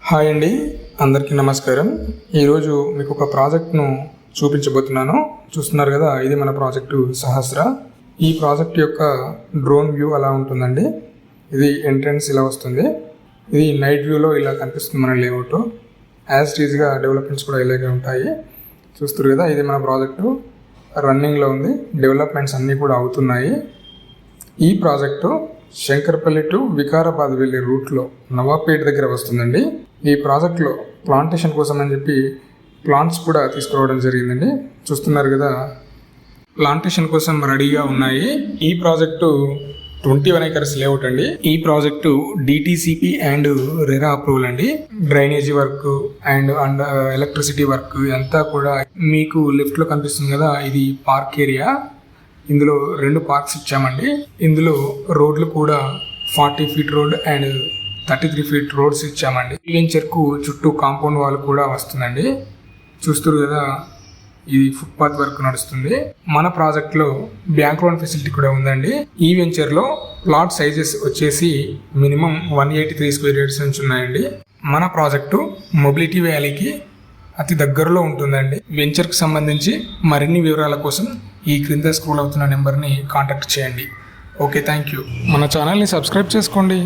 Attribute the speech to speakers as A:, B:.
A: Hi అండి, అందరికీ నమస్కారం. ఈరోజు మీకు ఒక ప్రాజెక్ట్ను చూపించబోతున్నాను. చూస్తున్నారు కదా, ఇది మన ప్రాజెక్టు సహస్ర. ఈ ప్రాజెక్ట్ యొక్క డ్రోన్ వ్యూ అలా ఉంటుందండి. ఇది ఎంట్రన్స్ ఇలా వస్తుంది. ఇది నైట్ వ్యూలో ఇలా కనిపిస్తుంది మన లేఅవుట్. యాజ్ టీజ్గా డెవలప్మెంట్స్ కూడా ఇలాగే ఉంటాయి. చూస్తారు కదా, ఇది మన ప్రాజెక్టు రన్నింగ్లో ఉంది. డెవలప్మెంట్స్ అన్నీ కూడా అవుతున్నాయి. ఈ ప్రాజెక్టు శంకర్పల్లి టు వికారాబాద్ వెళ్ళే రూట్లో నవాబ్పేట దగ్గర వస్తుందండి. ఈ ప్రాజెక్ట్లో ప్లాంటేషన్ కోసం అని చెప్పి ప్లాంట్స్ కూడా తీసుకురావడం జరిగిందండి. చూస్తున్నారు కదా, ప్లాంటేషన్ కోసం రెడీగా ఉన్నాయి. ఈ ప్రాజెక్టు 21 acres లేఅవుట్ అండి. ఈ project DTCP and RERA approval అండి. Drainage work and electricity work అంతా కూడా మీకు లెఫ్ట్లో కనిపిస్తుంది కదా, ఇది పార్క్ ఏరియా. ఇందులో 2 పార్క్స్ ఇచ్చామండి. ఇందులో రోడ్లు కూడా 40 feet road and 33 feet roads ఇచ్చామండి. ఈ వెంచర్కు చుట్టూ కాంపౌండ్ వాల్ కూడా వస్తుందండి. చూస్తారు కదా, ఇది ఫుట్పాత్ వర్క్ నడుస్తుంది. మన ప్రాజెక్ట్లో బ్యాంక్ లోన్ ఫెసిలిటీ కూడా ఉందండి. ఈ వెంచర్లో ప్లాట్ సైజెస్ వచ్చేసి మినిమం 183 square yards నుంచి ఉన్నాయండి. మన ప్రాజెక్టు మొబిలిటీ వ్యాలీకి అతి దగ్గరలో ఉంటుందండి. వెంచర్కి సంబంధించి మరిన్ని వివరాల కోసం ఈ క్రింద స్క్రోల్ అవుతున్న నెంబర్ని కాంటాక్ట్ చేయండి. Okay, thank you. మన ఛానల్ని సబ్స్క్రైబ్ చేసుకోండి.